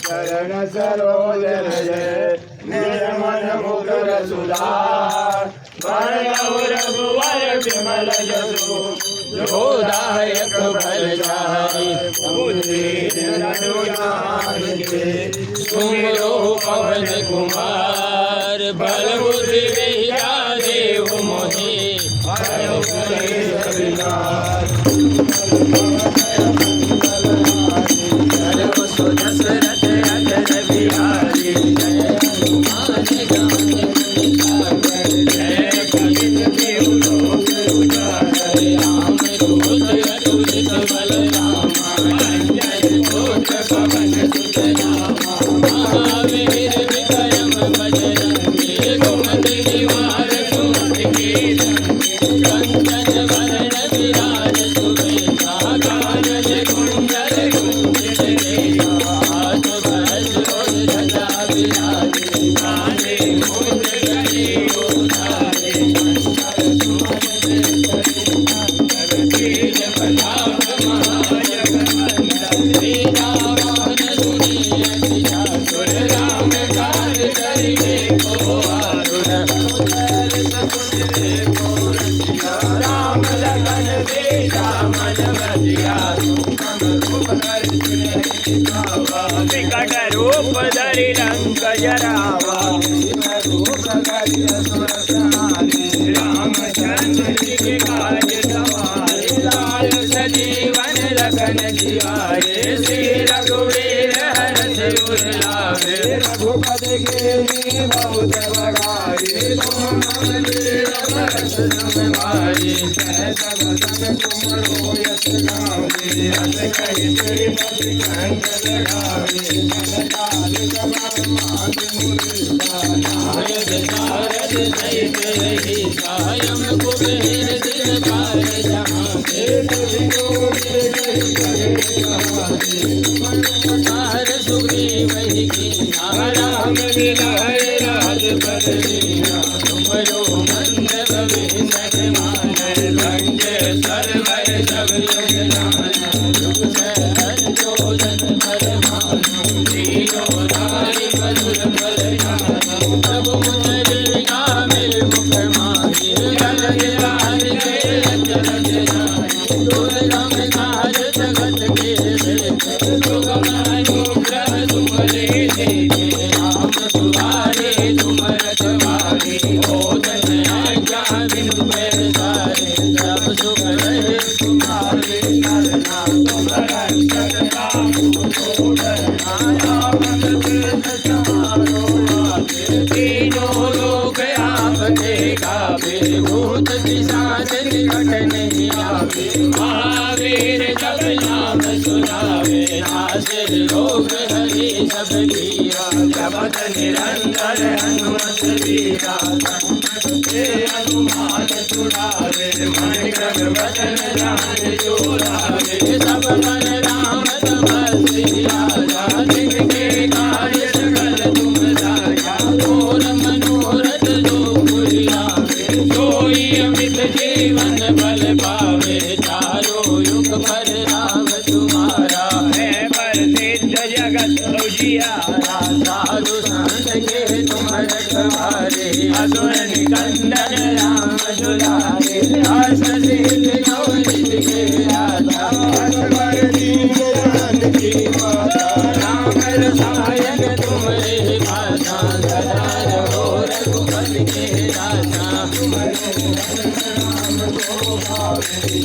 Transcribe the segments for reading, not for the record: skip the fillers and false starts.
चरण सरोज रज निर्मल मुकुर सुधार बरगहु रघुवर विमल यशु जोदायक फल चारि बुद्धि धनुजान के सुमिरो पवन कुमार बल बुद्धि विद्या देव मोहि हरहु कलेश विकार दशरथ अजर बिहारी जय हनुमान ज्ञान गुण सागर जय कपीस तिहु लोक उजागर राम दूत अतुलित बल रामा अंजन पुत्र पवन सुत नामा महावीर विक्रम बजरंगी कुमति निवार सुमति के संगी कंचन वरण विराज सुबेसा कानन कुंडल कुंचित केसा हाथ भस्म ध्वजा विराजे कांधे मूंज गणेश उतारे मंगल सुमन तेज प्रताप महाजगवंदन श्रीराम सुनी अति चातुर राम काज करिबे को आतुर राम लखन सीता मन बसिया विकट रूप धरि लंक जरावा रामचंद्र जी के काज सवारे लाल सजीवन लखन जियारे श्री रघुवीर हरष उर लावे रघुपति के बहुत बड़ाई तुम मम लील बरस तुम्हारी जय सब सन तुमरो यश गावे अस कहि श्रीपति कंठ लगावे जनकाल ब्रह्मादि मुनीसा नायक नारद सहित रही कायम कुबेर दिन पार जहाँ देव मनोहर सुग्रीव ही कीना राम मिलाए राजपद दीना तुमरो मंद गोविंद मानय संजय सर्वर सब युग जानय युग संजोजन पर मानो दीनो दारि मधुर फल जानो प्रभु मुझ जिनका मिल मुख माहि जल निवार के अचरज जानो दुर्गम काज जगत के देखे सुगम अनुग्रह तुम्हारे देखे राम तुम्हारे तुम रखवारे हो धन आज्ञा बिनु पैसारे सब सुख रहे तुम्हारे करना तुम रक्षक काहू को डरना आपन तीर्थ समारो आगे तीनों लोक आपके गावे भूत पिशाच निकट नहीं आवे महावीर जब नाम सुनावे नासे रोग हरि सब पीरा जपत निरंतर हनुमत वीरा संकट से हनुमान छुड़ावे मन क्रम वचन ध्यान जो लावे सब पर राम तपस्वी राजा जिनके कार्य सकल तुम राजा घोर मनोरथ जो पूरी लावे सोई अमित जीवन बल पावे चारों युग पर राम तुम्हारा है प्रसिद्ध जगत उजियारा साधु संत के तुम रखवारे असुर निकंदन राम दुलारे हर्ष सिद्धि गौरीश के राजा असवर दीन जानकी माता राम रसायन तुमरे भाषा सदा रहो रघुपति के राजा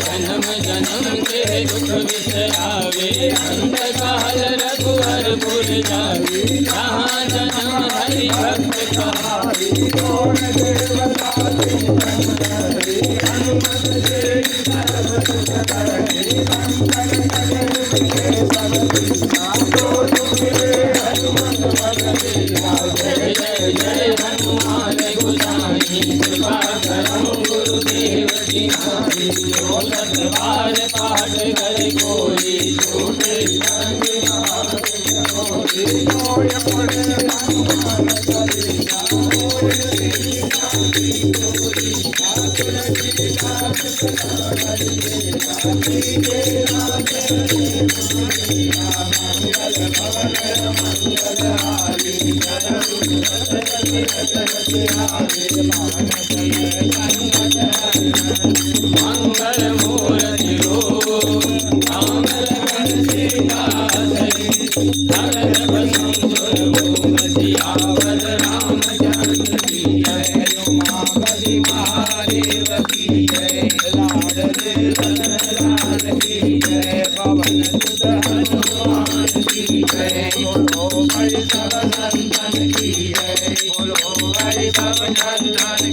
जन्म जन्म के दुख बिसरावे अंत काल रघुवरपुर जावे जहाँ जन्म हरि भक्त कहावे कौन देवता हनुमत से सर्व सुख करने संकट कटे हनुमत बदलेगा जय जय जय हनुमान गोसाई कृपा करो गुरुदेव की नाई जो सतबार पाठ करे कोई छूटे मंगल मंगल मूर्ति रूप कामल कंसी दासई धरत बसंसुर भूम सियावर रामचंद्र की जय उमापति महादेव की जय लाडले लाल की जय पवन सुत हनुमान की जय बोलो भाई सब संतन की जय बोलो भाई सब चंदन